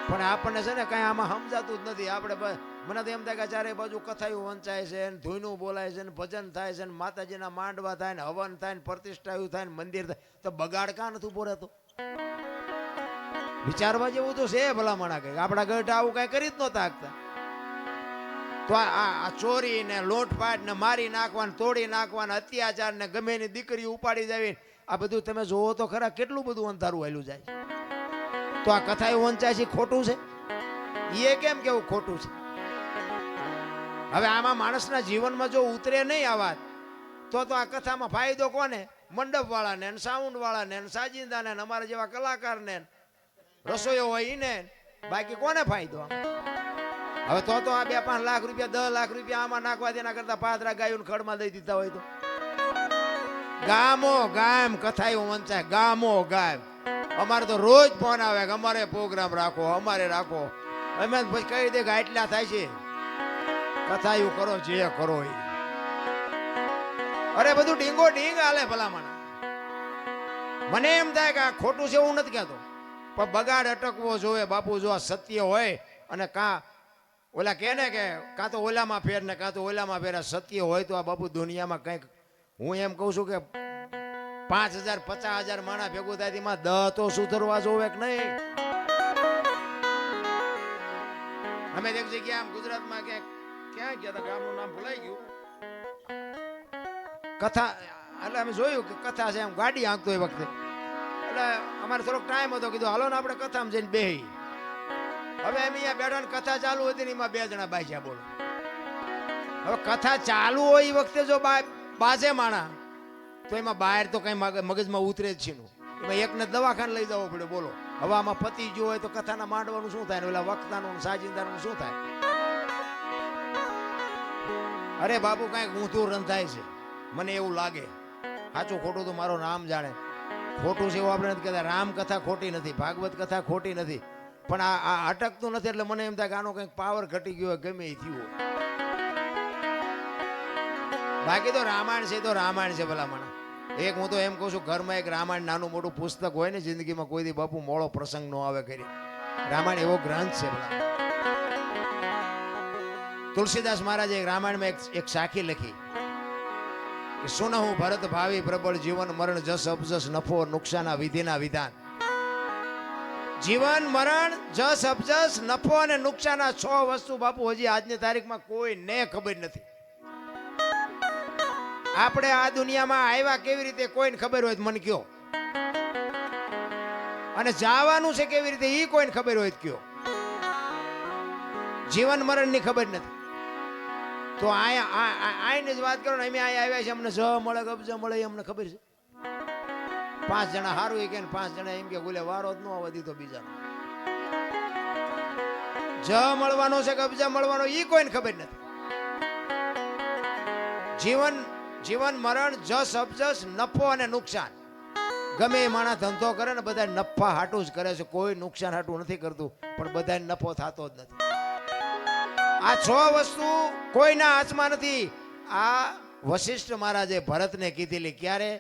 પણ આપણને છે ને કઈ આમાં સમજાતું જ નથી. આપણે મને તો એમ થાય કે ચારે બાજુ કથાયું વંચાય છે ને ધૂનું બોલાય છે ને ભજન થાય છે ને માતાજીના માંડવા થાય ને હવન થાય ને પ્રતિષ્ઠાયું થાય ને મંદિર થાય, તો બગાડ કાં નથી ઉભો રહેતો? વિચારવા જેવું તો છે ભલામણા. કઈ આપણા ગઢ આવું કઈ કરી જ નહોતા આગતા. તો આ ચોરી ને લોટપાટ ને મારી નાખવાને તોડી નાખવાને અત્યાચાર ને ગમે એની દીકરી ઉપાડી જાવી, આ બધું તમે જોવો તો ખરા કેટલું બધું અંધારું હાલ્યું જાય. તો આ કથા એવું વંચાય છે ખોટું છે? એ કેમ કેવું ખોટું છે? હવે આમાં માણસના જીવનમાં જો ઉતરે નહીં આ વાત, તો આ કથામાં ફાયદો કોને? મંડપ વાળાને, સાઉન્ડ વાળાને, સાજિંદાને, અમારા જેવા કલાકારને, રસોઈયો હોય એને, બાકી કોને ફાયદો? હવે તો આ 2-5 લાખ રૂપિયા 10 લાખ રૂપિયા આમાં નાખવા દેના કરતા પાદરા ગાયું ખડમાં દઈ દીધા હોય તો. ગામો ગામ કથા એવું વંચાય, ગામો ગામ. અમારે તો રોજ ફોન આવે કે અમારે પ્રોગ્રામ રાખો, અમારે રાખો. અમે પછી કહી દે કે આટલા થાય છે, કથા એવું કરો જે કરો એ. અરે બધું ડીંગો ડીંગ હાલે ભલામણ. મને એમ થાય કે આ ખોટું છે એવું નથી કહેતો, પણ બગાડ અટકવો જોઈએ બાપુ. જો આ સત્ય હોય અને ઓલા કે ને કે કાં તો ઓલામાં ફેર ને કાં તો ઓલામાં ફેર, સત્ય હોય તો આ બાપુ દુનિયામાં કંઈક, હું એમ કહું છું કે 5,000 50,000 માણા ભેગું થાય તેમાં 10 તો સુધરવા જોવે કે નહીં? અમે એક જગ્યા આમ ગુજરાતમાં ક્યાં ગયા હતા, ગામનું નામ ભૂલાઈ ગયું. કથા એટલે અમે જોયું કે કથા છે, એમ ગાડી આંકતો એ વખતે. એટલે અમારે થોડોક ટાઈમ હતો, કીધું હાલો ને આપણે કથામાં જઈને બેહી. હવે એમ અહીંયા બેઠા ને કથા ચાલુ હતી ને એમાં 2 જણા બાજ્યા. બોલો, હવે કથા ચાલુ હોય એ વખતે જો બાજે માણા, તો એમાં બહાર તો કઈ મગજમાં ઉતરે જ છે. એમાં એકને દવાખાને લઈ જવો પડે. બોલો, હવે આમાં પતિ જો હોય તો કથાના માંડવાનું શું થાય, ઓલા વક્તાનું સાજિંદાનું શું થાય? અરે બાપુ કઈક ઊંધું રંધાય છે, મને એવું લાગે. સાચું ખોટું તો મારો રામ જાણે. ખોટું છે એવું આપણે નથી કહેતા. રામ કથા ખોટી નથી, ભાગવત કથા ખોટી નથી, પણ આ અટકતું નથી. એટલે મને એમ થાય કે આનો કંઈક પાવર ઘટી ગયો હોય, ગમે એ થયું હોય. બાકી તો રામાયણ છે તો રામાયણ છે ભલામણ. એક હું તો એમ કહું છું, ઘરમાં એક રામાયણ નાનું મોટું પુસ્તક હોય ને, જિંદગીમાં કોઈ દી બાપુ મોળો પ્રસંગ ન આવે કરી. રામાયણ એવો ગ્રંથ છે ભલા. તુલસીદાસ મહારાજે રામાયણમાં એક સાખી લખી કે સુનહું ભરત ભાવી પ્રબળ જીવન મરણ જસ અપજસ નફો નુકસાના વિધિના વિધાન. જીવન મરણ જસ અપજસ નફો અને નુકસાન, 6 વસ્તુ બાપુ હજી આજની તારીખમાં કોઈને ખબર નથી. આપણે આ દુનિયામાં આવ્યા કેવી રીતે કોઈને ખબર હોય મને કયો, અને જવાનું છે કેવી રીતે એ કોઈને ખબર હોય કયો. જીવન મરણ ની ખબર નથી. તો આની જ વાત કરો ને, અમે અહીંયા આવ્યા છે, અમને જ મળે કબજ મળે અમને ખબર છે. 5 જણા સારું કે 5 જણા એમ કે બોલે વારો જ ન આવવા દીધો બીજાનો. જ મળવાનો છે કબજા મળવાનો એ કોઈને ખબર નથી. જીવન મરણ જસ અપજસ નફો અને નુકસાન. ગમે એ માણસ ધંધો કરે ને બધા નફા હાટું જ કરે છે, કોઈ નુકસાન હાટું નથી કરતું, પણ બધા નફો થતો જ નથી. આ 6 વસ્તુ કોઈના હાથમાં નથી. આ વશિષ્ઠ મહારાજે ભરતને કીધેલી. ક્યારે?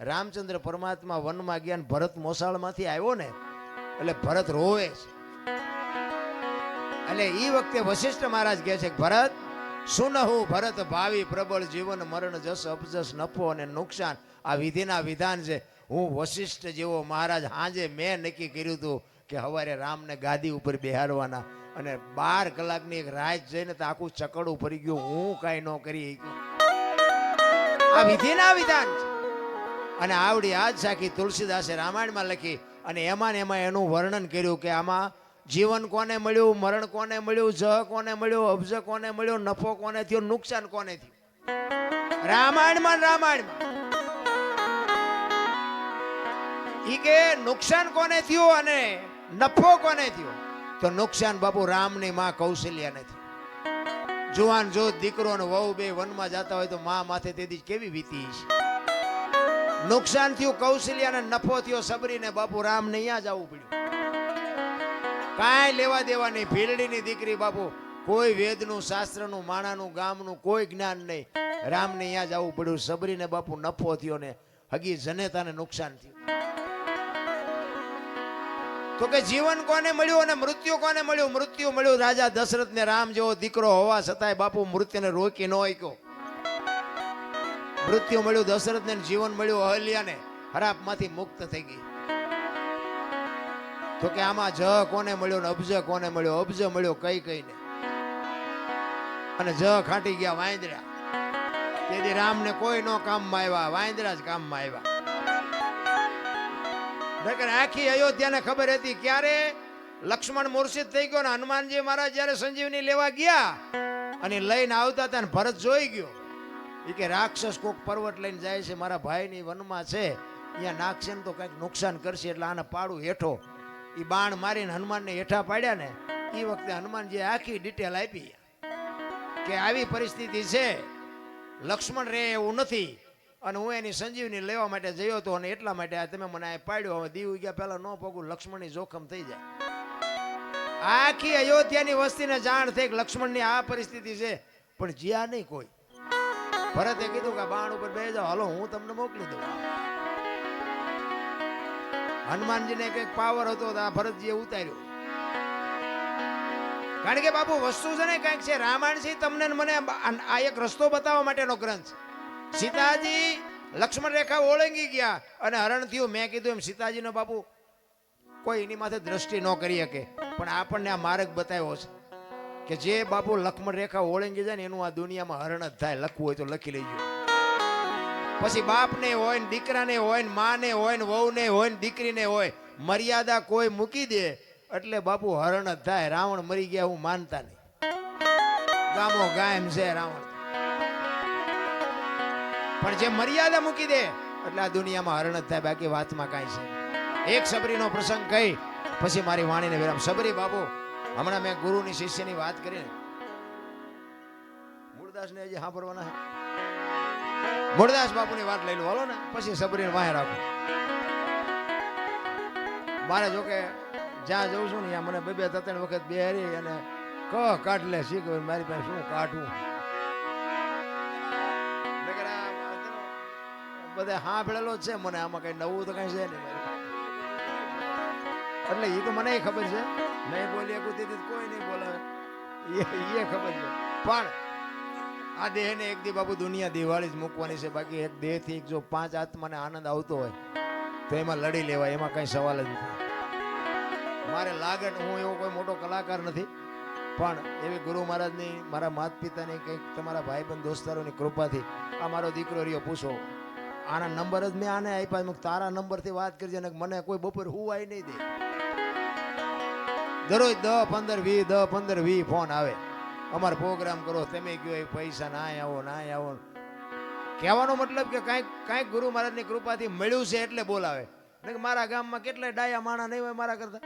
રામચંદ્ર પરમાત્મા વનમાં ગયા ને ભરત મોસાળમાંથી આવ્યો ને, એટલે ભરત રોવે છે. એટલે એ વખતે વશિષ્ઠ મહારાજ કહે છે, ભરત સુનહું ભરત ભાવી પ્રબળ જીવન મરણ જસ અપજસ નફો અને નુકસાન, આ વિધિના વિધાન છે. હું વશિષ્ઠ જેવો મહારાજ હાજે મેં નક્કી કર્યું હતું કે સવારે રામને ગાદી ઉપર બેહારવાના, અને 12 કલાકની એક રાત જઈને તો આખું ચકડું ભરી ગયું. હું કાંઈ ન કરી. આ વિધિના વિધાન છે. અને આવડી આજ સાખી તુલસીદાસે રામાયણમાં લખી, અને એમાં એનું વર્ણન કર્યું કે આમાં જીવન કોને મળ્યું, મરણ કોને મળ્યું, જ કોને મળ્યું, અબજ કોને મળ્યો, નફો કોને થયો, નુકસાન કોને થયું. રામાયણમાં ઈ કે નુકસાન કોને થયું અને નફો કોને થયો. તો નુકસાન બાપુ રામની માં કૌશલ્યાને થયું. જુવાન જો દીકરો ને વહુ બે વનમાં જતા હોય તો માં માથે તેથી કેવી વીતી છે. નુકસાન થયું કૌશલ્યાને, નફો થયો સબરીને. બાપુ રામ ને અહીંયા જવું પડ્યું. કાંઈ લેવા દેવા નહીં. ભીલડીની દીકરી બાપુ, કોઈ વેદનું શાસ્ત્રનું માણાનું ગામનું કોઈ જ્ઞાન નહીં. રામને અહીંયા જવું પડ્યું. સબરીને બાપુ નફો થયો ને હગી જનેતાને નુકસાન થયું. તો કે જીવન કોને મળ્યું અને મૃત્યુ કોને મળ્યું? મૃત્યુ મળ્યું રાજા દશરથને રામ જેવો દીકરો હોવા છતાંય બાપુ મૃત્યુને રોકી ન શક્યો. મૃત્યુ મળ્યું દશરથને, જીવન મળ્યું અહલ્યાને, હરાપમાંથી મુક્ત થઈ ગઈ. તો કે આમાં જ કોને મળ્યો ને અબજ કોને મળ્યો? અબજ મળ્યો કઈ કઈને, અને જ ખાટી ગયા વાંદરા. તેથી રામને કોઈ નો કામમાં આવ્યા, વાંદરા જ કામમાં આવ્યા. આખી અયોધ્યાને ખબર હતી. ક્યારે લક્ષ્મણ મૂર્છિત થઈ ગયો ને હનુમાનજી મહારાજ જયારે સંજીવની લેવા ગયા અને લઈને આવતા હતા ને ભરત જોઈ ગયો. એ કે રાક્ષસ કોક પર્વત લઈને જાય છે, મારા ભાઈની વનમાં છે, અહીંયા નાખશે ને તો કંઈક નુકસાન કરશે, એટલે આને પાડું હેઠો. એ બાણ મારીને હનુમાનને હેઠા પાડ્યા ને એ વખતે હનુમાનજી આખી ડિટેલ આપી કે આવી પરિસ્થિતિ છે, લક્ષ્મણ રે એવું નથી, અને હું એની સંજીવની લેવા માટે જયો હતો, અને એટલા માટે આ તમે મને આ પાડ્યો. હવે દીવ ગયા પહેલા ન પગું, લક્ષ્મણની જોખમ થઈ જાય. આખી અયોધ્યાની વસ્તીને જાણ થઈ કે લક્ષ્મણની આ પરિસ્થિતિ છે, પણ જ્યાં નહીં કોઈ. ભરતે કીધું કે બાણ ઉપર બે જાઓ, હાલો હું તમને મોકલી દઉં. હનુમાનજીને કઈક પાવર હતો તો આ ભરતજીએ ઉતાર્યો. કારણ કે બાપુ વસ્તુ છે ને કઈક છે. રામાયણ છે તમને મને આ એક રસ્તો બતાવવા માટેનો ગ્રંથ. સીતાજી લક્ષ્મણ રેખા ઓળંગી ગયા અને હરણ થયું. મેં કીધું એમ સીતાજીનો બાપુ કોઈ એની માથે દ્રષ્ટિ ન કરી શકે, પણ આપણને આ માર્ગ બતાવ્યો છે કે જે બાપુ લક્ષ્મણ રેખા ઓળંગી જાય ને એનું આ દુનિયામાં હરણ જ થાય. લખવું હોય તો લખી લેજો. પછી બાપને હોય ને દીકરાને હોય ને માને હોય ને વહુને હોય ને દીકરીને હોય, મર્યાદા કોઈ મૂકી દે એટલે બાપુ હરણ જ થાય. રાવણ મરી ગયા હું માનતા નહીં, ગામો ગાયમ છે રાવણ. પણ જે મર્યાદા મૂકી દે એટલે આ દુનિયામાં હરણ જ થાય, બાકી વાતમાં કાંઈ છે. એક સબરીનો પ્રસંગ કહી પછી મારી વાણીને વિરામ. સબરી બાપુ હમણાં મેં ગુરુની શિષ્યની વાત કરીને મૂળદાસને હજી સાંભળવાના છે. મૂળદાસ બાપુની વાત લઈ લો હાલો ને, પછી સબરીને વાહે રાખો. મારે જોકે જ્યાં જઉં છું ને ત્યાં મને બે ત્રણ વખત બેહારી અને કાઢ લે શીખ મારી પાસે શું કાઢવું. બધા સાંભળેલો જ છે મને, આમાં કઈ નવું તો કઈ છે નહીં. એટલે એ તો મને ખબર છે, નહીં બોલી કોઈ નહીં બોલાવે એ ખબર છે. પણ આ દેહ ને એક દી બાપુ દુનિયા દિવાળી જ મૂકવાની છે. બાકી એક દેહ થી જો 5 આત્માને આનંદ આવતો હોય તો એમાં લડી લેવાય, એમાં કઈ સવાલ જ નથી. મારે લાગે હું એવો કોઈ મોટો કલાકાર નથી, પણ એવી ગુરુ મહારાજની, મારા માતા પિતાની, કંઈક તમારા ભાઈબંધ દોસ્તારોની કૃપાથી આ મારો દીકરો રહ્યો. પૂછો આના નંબર જ મેં આને આપ્યા. તારા નંબરથી વાત કરજે ને મને કોઈ બપોર હુવાય નહીં દે. દરરોજ 10 15 20 ફોન આવે, અમારે પ્રોગ્રામ કરો, તમે કયો એ પૈસા ના આવો ના આવો. કહેવાનો મતલબ કે કાંઈક ગુરુ મહારાજની કૃપાથી મળ્યું છે એટલે બોલાવે. મારા ગામમાં કેટલાય ડાયા માણા નહીં હોય મારા કરતા,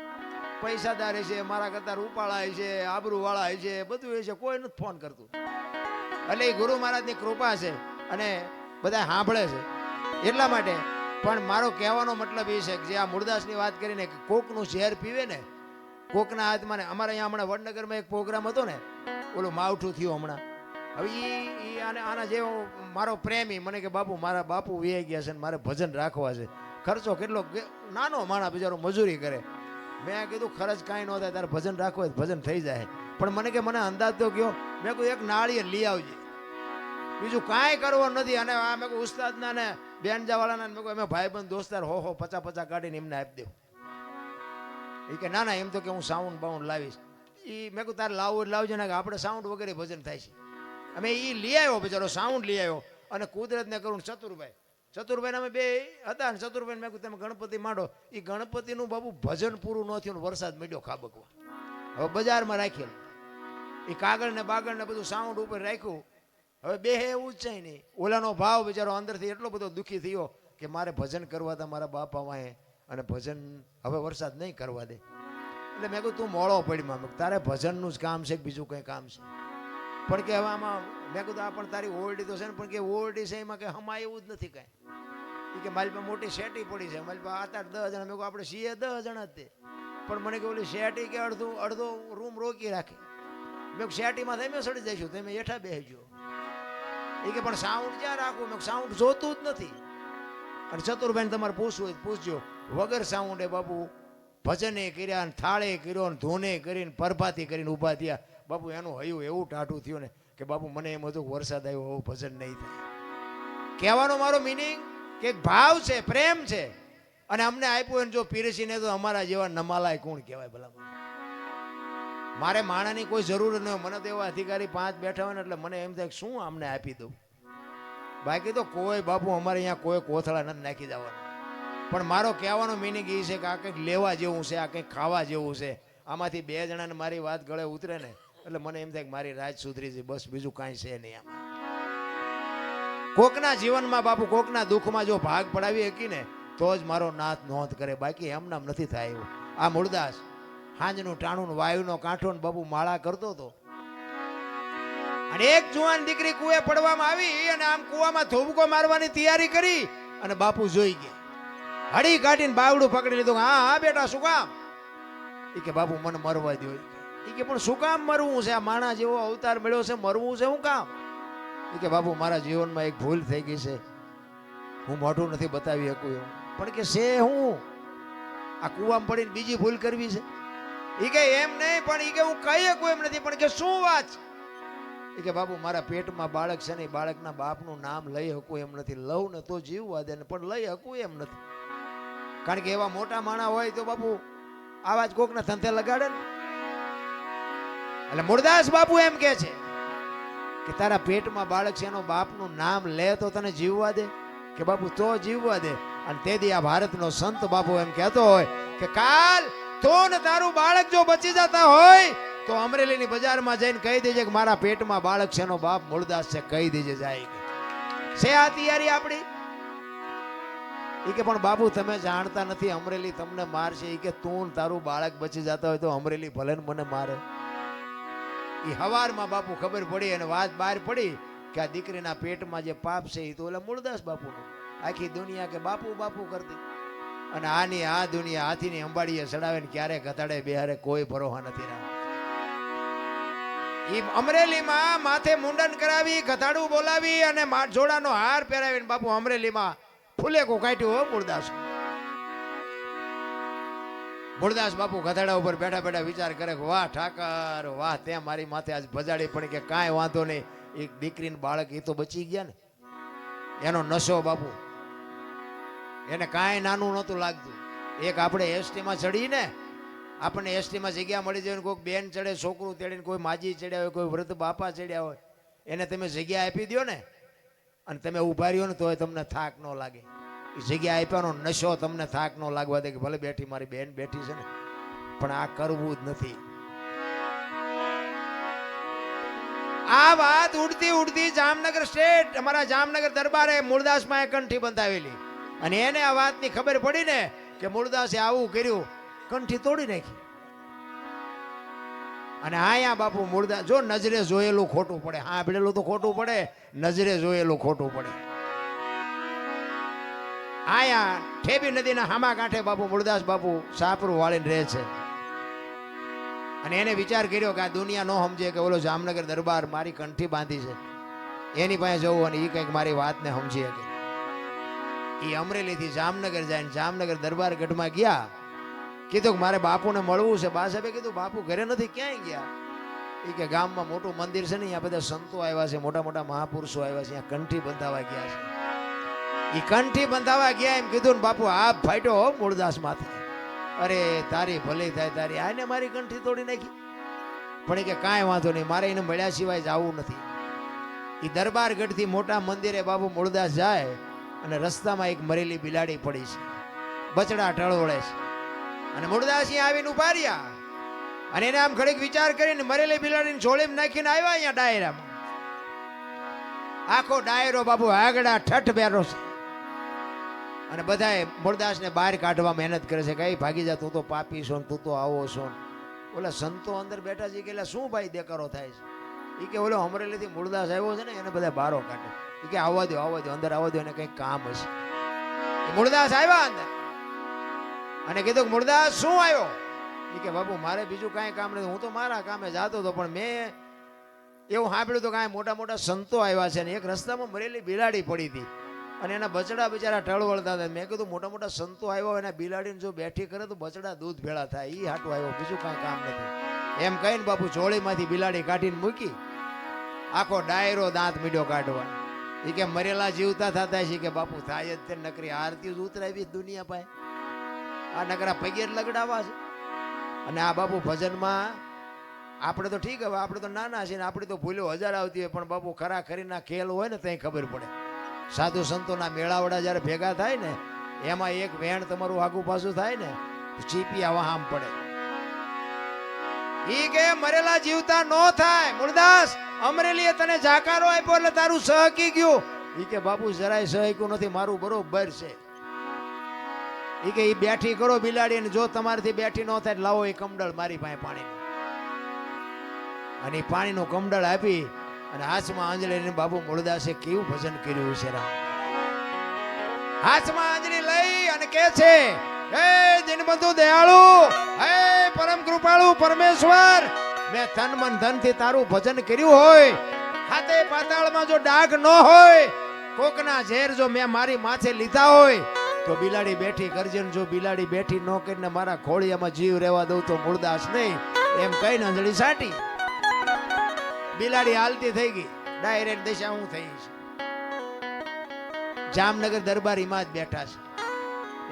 પૈસાદાર છે, મારા કરતા રૂપાળા છે, આબરૂ વાળા છે, બધું એ છે, કોઈ નથી ફોન કરતું. એટલે એ ગુરુ મહારાજની કૃપા છે અને બધા સાંભળે છે એટલા માટે. પણ મારો કહેવાનો મતલબ એ છે કે જે આ મૂળદાસની વાત કરીને કે કોકનું ઝેર પીવે ને કોકના હાથમાં. અમારે અહીંયા હમણાં વડનગરમાં એક પ્રોગ્રામ હતો ને, ઓલું માવઠું થયું હમણાં. હવે આના જેવો મારો પ્રેમી મને કે બાપુ મારા બાપુ વે ગયા છે ને મારે ભજન રાખવા છે. ખર્ચો કેટલો, નાનો માણસ બિચારો મજૂરી કરે. મેં કીધું ખર્ચ કાંઈ ન થાય, તારે ભજન રાખવો હોય ભજન થઈ જાય. પણ મને કે મને અંદાજ તો ગયો. મેં કહ્યું એક નાળિયેર લઈ આવજે, બીજું કાંઈ કરવું નથી. અને આ મેં કહું ઉસ્તાદના ને બેનજાવાળાના મેં કહું અમે ભાઈબંધ દોસ્તાર 50 કાઢીને એમને આપી દેવું. એ કે ના એમ તો કે હું સાઉન્ડ બાઉન્ડ લાવીશ. એ મેં કહું તારે લાવવું જ લાવજો ને, કે આપણે સાઉન્ડ વગેરે ભજન થાય છે. અમે એ લઈ આવ્યો બિચારો, સાઉન્ડ લઈ આવ્યો. અને કુદરતને કરું ચતુરભાઈ અમે બે હતા ને, ચતુરભાઈ મેં કહું તમે ગણપતિ માંડો. એ ગણપતિનું બાબુ ભજન પૂરું ન થયું, વરસાદ મળ્યો ખાબકવા. હવે બજારમાં રાખેલું એ કાગળ ને બાગળ ને બધું સાઉન્ડ ઉપર રાખ્યું. હવે બે એવું જ છે નહીં. ઓલાનો ભાવ બિચારો અંદરથી એટલો બધો દુઃખી થયો કે મારે ભજન કરવા હતા મારા બાપા વાંહે, અને ભજન હવે વરસાદ નહીં કરવા દે. એટલે મેં કહ્યું તું મોડો પડીમાં, તારે ભજનનું જ કામ છે, બીજું કંઈ કામ છે. પણ કે હવે આમાં મેં કીધું આ પણ તારી ઓરડી તો છે ને, પણ કે ઓરડી છે એમાં કે હમા એવું જ નથી કાંઈ. એ કે મારી પાસે મોટી શેટી પડી છે, મારી પાસે 8 10 જણા. મેં કહું આપણે છીએ 10 જણા જ તે, પણ મને કે ઓલી શેટી કે અડધો રૂમ રોકી રાખે. મેં શેટીમાં તમે સડી જઈશું, તમે હેઠા બેસજો. એ કે પણ સાઉન્ડ ક્યાં રાખવું? મેં સાઉન્ડ જોતું જ નથી. અને ચતુરભાઈને તમારે પૂછવું હોય પૂછજો, વગર સાઉન્ડ એ બાપુ ભજને કર્યા ને થાળે કર્યો ને ધૂને કરીને પરભાતી કરીને ઊભા થયા. બાપુ એનું હયું એવું ટાઢું થયું ને કે બાપુ મને એમ હતું કે વરસાદ આવ્યો હવે ભજન નહીં થાય. કહેવાનો મારો મિનિંગ કે એક ભાવ છે, પ્રેમ છે, અને અમને આપ્યું એને જો પીરસીને તો અમારા જેવા નમાલાય કોણ કહેવાય ભલા. મારે માણાની કોઈ જરૂર ન હોય. મને તો એવા અધિકારી 5 બેઠા હોય ને એટલે મને એમ થાય કે શું આમને આપી દઉં. બાકી તો કોઈ બાપુ અમારે અહીંયા કોઈ કોથળા નથી નાખી દેવાના. પણ મારો કહેવાનો મિનિંગ એ છે કે આ કંઈક લેવા જેવું છે, આ કંઈક ખાવા જેવું છે. આમાંથી 2 જણાને મારી વાત ગળે ઉતરે ને એટલે મને એમ થાય કે મારી રાજ સુધરી છે, બસ બીજું કાંઈ છે નહીં. આમાં કોકના જીવનમાં બાપુ કોકના દુઃખમાં જો ભાગ પડાવી શકી ને તો જ મારો નાથ નોંધ કરે. બાકી એમ નામ નથી થાય એવું. આ મૂળદાસ હાંજનું ટાણું વાયુનો કાંઠો ને બાપુ માળા કરતો હતો. અને એક જુવાન દીકરી કુએ પડવામાં આવી અને આમ કુવામાં ધોબકો મારવાની તૈયારી કરી અને બાપુ જોઈ ગયા. હળી કાઢીને બાવડું પકડી લીધું. હા હા બેટા શું કામ? એ કે બાપુ મને મરવા દો. એ કે પણ શું કામ મરવું છે? આ માણા જેવો અવતાર મળ્યો છે, મરવું છે શું કામ? એ કે બાપુ મારા જીવનમાં એક ભૂલ થઈ ગઈ છે, હું મોઢું નથી બતાવી શકું એવું. પણ કે છે હું આ કુવામાં પડીને બીજી ભૂલ કરવી છે? એ કે એમ નહીં, પણ એ કે હું કહી શકું એમ નથી. પણ કે શું વાત? એ કે બાપુ મારા પેટમાં બાળક છે ને, બાળકના બાપનું નામ લઈ શકું એમ નથી. લઉં ને તો જીવવા દે ને, પણ લઈ શકું એમ નથી. કારણ કે એવા મોટા માણા હોય તો બાપુ આવા જ કોકના ધંધે લગાડે ને. એટલે મૂળદાસ બાપુ એમ કે છે કે તારા પેટમાં બાળક છે એનો બાપનું નામ લે તો તને જીવવા દે? કે બાપુ તો જીવવા દે. અને તેથી આ ભારતનો સંત બાપુ એમ કહેતો હોય કે કાલ તો ને તારું બાળક જો બચી જતા હોય તો અમરેલીની બજારમાં જઈને કહી દેજે કે મારા પેટમાં બાળક છે એનો બાપ મૂળદાસ છે, કહી દેજે જાય છે. આ તૈયારી આપણી? એ કે પણ બાપુ તમે જાણતા નથી અમરેલી તમને મારશે. એ કે તું તારું બાળક બચી જતા હોય તો અમરેલી ભલે ને મને મારે. એ હવારમાં બાપુ ખબર પડી અને વાત બહાર પડી કે આ દીકરીના પેટમાં જે પાપ છે એ તો ઓલા મૂળદાસ બાપુનું. આખી દુનિયા કે બાપુ બાપુ કરતી. અને આની આ દુનિયા હાથીની અંબાડીએ ચડાવે ને ક્યારે ઘટાડે બેહારે કોઈ ભરોસા નથી રહ્યા. એ અમરેલીમાં માથે મુંડન કરાવી, ગધાડું બોલાવી અને જોડાનો હાર પહેરાવીને બાપુ અમરેલીમાં ફૂલેકો કાઢ્યું હો મૂળદાસ. મૂળદાસ બાપુ ગધાડા ઉપર બેઠા બેઠા વિચાર કરે કે વાહ ઠાકર વાહ, ત્યાં મારી માથે આજ ભજાડી પડી કે કાંઈ વાંધો નહીં, એક દીકરીને બાળક એ તો બચી ગયા ને. એનો નશો બાપુ એને કાંઈ નાનું નહોતું લાગતું. એક આપણે એસટીમાં ચડીને આપણને એસટીમાં જગ્યા મળી જાય, કોઈક બેન ચડે, છોકરું તેડીને કોઈ માજી ચડ્યા હોય, કોઈ વૃદ્ધ બાપા ચડ્યા હોય, એને તમે જગ્યા આપી દો ને અને તમે ઉભા રહ્યો ને તોય તમને થાક ન લાગે. એ જગ્યા આપ્યાનો નશો તમને થાક ન લાગવા દે કે ભલે બેઠી મારી બેન બેઠી છે ને, પણ આ કરવું જ નથી. આ વાત ઉડતી ઉડતી જામનગર સ્ટેટ અમારા જામનગર દરબારે મૂળદાસમાં કંઠી બંધાવેલી. અને એને આ વાતની ખબર પડી ને કે મૂળદાસે આવું કર્યું, કંઠી તોડી નાખી. અને આયા બાપુ મૂળદાસ જો નજરે જોયેલું ખોટું પડે, હા ભેળેલું તો ખોટું પડે, નજરે જોયેલું ખોટું પડે. આયા ઠેબી નદીના હામા કાંઠે બાપુ મૂળદાસ બાપુ સાપરું વાળીને રહે છે. અને એને વિચાર કર્યો કે આ દુનિયા નો સમજે કે ઓલો જામનગર દરબાર મારી કંઠી બાંધી છે, એની પાસે જવું અને એ કંઈક મારી વાતને સમજી શકે. એ અમરેલીથી જામનગર જાય ને જામનગર દરબાર ગઢમાં ગયા. કીધું કે મારે બાપુને મળવું છે. બા સાહેબે કીધું બાપુ ઘરે નથી, ક્યાંય ગયા? એ કે ગામમાં મોટું મંદિર છે ને, અહીંયા બધા સંતો આવ્યા છે, મોટા મોટા મહાપુરુષો આવ્યા છે, અહીંયા કંઠી બંધાવા ગયા છે. એ કંઠી બંધાવા ગયા એમ કીધું ને બાપુ આ ફાટ્યો મૂળદાસ માથે. અરે તારી ભલી થાય તારી, આને મારી કંઠી તોડી નાખી. પણ એ કે કાંઈ વાંધો નહીં, મારે એને મળ્યા સિવાય જવું નથી. એ દરબાર ગઢથી મોટા મંદિરે બાપુ મૂળદાસ જાય અને રસ્તામાં એક મરેલી બિલાડી પડી છે, બચડા ટળોળે છે. અને મૂળદાસ અહીંયા આવીને ઉભા રહ્યા અને એને આમ ઘડીક વિચાર કરીને મરેલી બિલાડીને જોડીમાં નાખીને આવ્યા અહીંયા ડાયરામાં. આખો ડાયરો બાપુ આગડા ઠઠ બેરો છે. અને બધાએ મૂળદાસને બહાર કાઢવા મહેનત કરે છે, કઈ ભાગી જા, તું તો પાપી છો, તું તો આવો છો. ઓલા સંતો અંદર બેઠા છે કે શું ભાઈ દેકારો થાય છે? એ કે ઓલો અમરેલીથી મૂળદાસ આવ્યો છે ને, એને બધા બારો કાઢે. એ કે આવવા દો અંદર આવવા દો, એને કંઈક કામ હશે. મૂળદાસ આવ્યા અંદર અને કીધું કે મૂળદાસ શું આવ્યો? એ કે બાપુ મારે બીજું કાંઈ કામ નથી, હું તો મારા કામે જતો હતો, પણ મેં એવું સાંભળ્યું તો કાંઈ મોટા મોટા સંતો આવ્યા છે ને એક રસ્તામાં મરેલી બિલાડી પડી હતી, અને એના બચડા બિચારા ટળવળતા હતા. મેં કીધું મોટા મોટા સંતો આવ્યો એના બિલાડીને જો બેઠી કરે તો બચડા દૂધ ભેળા થાય, એ હાટું આવ્યો, બીજું કાંઈ કામ નથી. એમ કહીને બાપુ ચોળીમાંથી બિલાડી કાઢીને મૂકી, આખો ડાયરો દાંત મીડ્યો કાઢવા. એ કે મરેલા જીવતા થતા છે કે બાપુ થાય જ તે, નકરી આરતી જ ઉતરાવી દુનિયા પાસે, આ નકરા પગે જ લગડાવા છે. અને આ બાપુ ભજનમાં આપણે તો ઠીક, હવે આપણે તો નાના છીએ ને આપણી તો ભૂલો હજાર આવતી હોય, પણ બાપુ ખરા ખરીના ખેલ હોય ને ત્યાં ખબર પડે. સાધુ સંતોના મેળાવડા જ્યારે ભેગા થાય ને એમાં એક વેણ તમારું આગુ પાછું થાય ને ચીપિયા વહામ પડે. ઈ કે મરેલા જીવતા નો થાય. મૂળદાસ અમરેલીએ તને જાકારો આપ્યો એટલે તારું સહકી ગયું. ઈ કે બાપુ જરાય સહક્યું નથી, મારું બરોબર છે. ઈ કે ઈ બેઠી કરો બિલાડી, જો તમારાથી બેઠી ન થાય લાવો એ કમડળ મારી પાસે પાણીનું. અને એ પાણીનું કમડળ આપી અને હાથમાં આંજળી બાપુ મૂળદાસે કેવું ભજન કર્યું છે. હાથમાં આંજળી લઈ અને કે છે, હે દિનબંધુ દયાળુ, હે પરમ કૃપાળુ પરમેશ્વર, મેં તન મન ધન થી તારું ભજન કર્યું હોય, હાથે પાતાળમાં જો ડાઘ ન હોય, કોકના ઝેર જો મેં મારી માથે લીધા હોય તો બિલાડી બેઠી કરજે. જો બિલાડી બેઠી ન કરીને મારા ખોળિયામાં જીવ રહેવા દઉં તો મૂળદાસ નહીં, એમ કહીને અંજળી સાટી. બિલાડી હાલતી થઈ ગઈ, ડાયરેક્ટ દિશા હું થઈ છે. જામનગર દરબારીમાં જ બેઠા છે.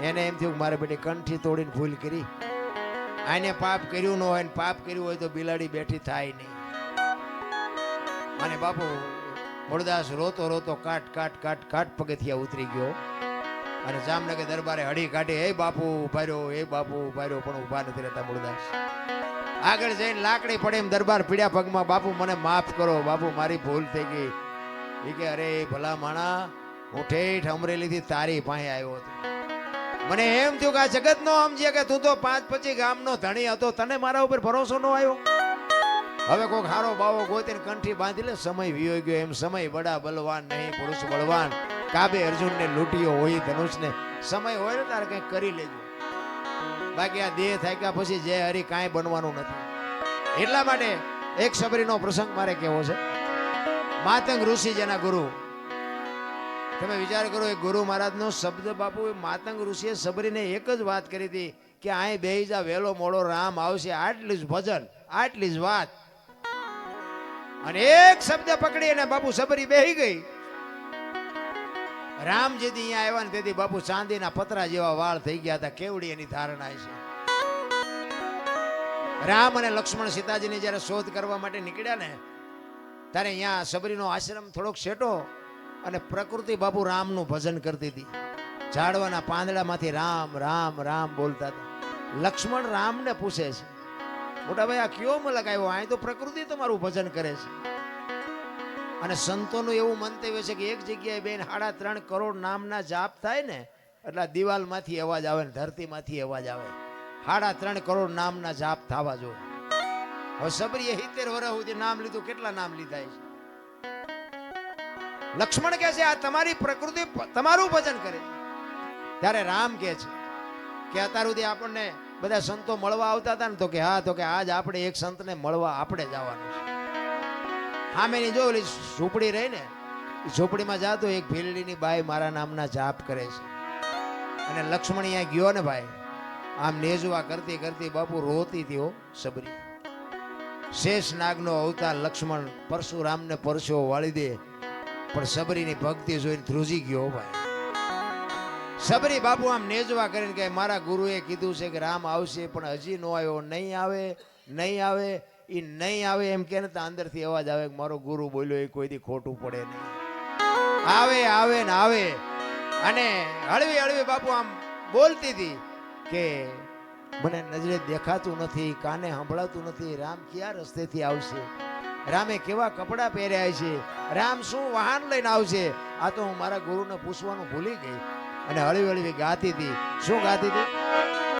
એને એમ થયું મારે બેટી કંઠી તોડીને ભૂલ કરી, આને પાપ કર્યું ન હોય ને પાપ કર્યું હોય તો બિલાડી બેઠી થાય નહીં. અને બાપુ મૂળદાસ રોતો રોતો કાટ કાટ કાટ કાટ પગથિયા ઉતરી ગયો અને જામનગર દરબારે હડી કાઢી, હે બાપુ ઉભા રહ્યો, હે બાપુ ઉભા રહ્યો, પણ ઉભા નથી રહેતા. મૂળદાસ આગળ જઈને લાકડી પડે એમ દરબાર પીડ્યા પગમાં, બાપુ મને માફ કરો, બાપુ મારી ભૂલ થઈ ગઈ. એ કે અરે ભલા માણા, હું ઠેઠ અમરેલીથી તારી પાસે આવ્યો હતો. મને એમ થયું કે આ જગત નો સમજે કે તું તો 5-25 ગામનો ધણી હતો, તને મારા ઉપર ભરોસો નો આવ્યો. હવે કોઈક હારો બાવો ગોતીને કંઠી બાંધી લે, સમય વિયો ગયો. એમ સમય બડા બલવાન નહીં, પુરુષ બળવાન. કાબે અર્જુનને લૂંટ્યો હોય ધનુષને, સમય હોય ને તારે કંઈક કરી લેજો, બાકી આ દેહ થાય પછી જય હરી કાંઈ બનવાનું નથી. એટલા માટે એક સબરીનો પ્રસંગ મારે કેવો છે. માતંગ ઋષિ જેના ગુરુ, તમે વિચાર કરો, એ ગુરુ મહારાજનો શબ્દ બાપુ, માતંગ ઋષિએ સબરીને એક જ વાત કરી હતી કે અહીં બેહી જા, વહેલો મોડો રામ આવશે. આટલી જ ભજન, આટલી જ વાત. અને એક શબ્દ પકડી અને બાપુ સબરી બેહી ગઈ. રામ જેથી અહીંયા આવ્યા ને તેથી બાપુ ચાંદીના પતરા જેવા વાળ થઈ ગયા હતા. કેવડી એની ધારણા છે. રામ અને લક્ષ્મણ સીતાજીની જયારે શોધ કરવા માટે નીકળ્યા ને ત્યારે અહીંયા સબરીનો આશ્રમ થોડોક શેટો અને પ્રકૃતિ બાપુ રામનું ભજન કરતી હતી. ઝાડવાના પાંદડામાંથી રામ રામ રામ બોલતા હતા. લક્ષ્મણ રામને પૂછે છે, મોટા ભાઈ આ કયો મલક આવ્યો, અહીં તો પ્રકૃતિ તમારું ભજન કરે છે. અને સંતોનું એવું મંતવ્ય છે કે એક જગ્યાએ બેન 3.5 કરોડ નામના જાપ થાય ને એટલે દિવાલમાંથી અવાજ આવે ને ધરતીમાંથી અવાજ આવે. 3.5 કરોડ નામના જાપ થવા જોઈએ. હવે સબરીએ 70 વર્ષ સુધી નામ લીધું, કેટલા નામ લીધા છે. લક્ષ્મણ કહે છે આ તમારી પ્રકૃતિ તમારું ભજન કરે છે. ત્યારે રામ કહે છે કે અત્યાર સુધી આપણને બધા સંતો મળવા આવતા હતા ને, તો કે હા, તો કે આજ આપણે એક સંતને મળવા આપણે જવાનું છે. સામેની જો ઓલી ઝૂંપડી રહી ને, એ ઝૂંપડીમાં જાતો એક ભીલડીની બાઈ મારા નામના જાપ કરે છે. અને લક્ષ્મણ અહીંયા ગયો ને ભાઈ, આમ નેજવા કરતી કરતી બાપુ રોતી થયો સબરી. શેષ નાગનો અવતાર લક્ષ્મણ પરશુરામને પરસો વાળી દે, પણ સબરીની ભક્તિ જોઈને ધ્રુજી ગયો ભાઈ. સબરી બાપુ આમ નેજવા કરીને કે મારા ગુરુએ કીધું છે કે રામ આવશે, પણ હજી નો આવ્યો. નહીં આવે, નહીં આવે, એ નહીં આવે એમ કે ને તો અંદરથી અવાજ આવે કે મારો ગુરુ બોલ્યો, એ કોઈથી ખોટું પડે નહીં. આવે આવે ને આવે. અને હળવી હળવી બાપુ આમ બોલતી હતી કે મને નજરે દેખાતું નથી, કાને સંભળાતું નથી, રામ ક્યાં રસ્તેથી આવશે, રામે કેવા કપડાં પહેર્યા છે, રામ શું વાહન લઈને આવશે, આ તો હું મારા ગુરુને પૂછવાનું ભૂલી ગઈ. અને હળવી હળવી ગાતી હતી. શું ગાતી હતી?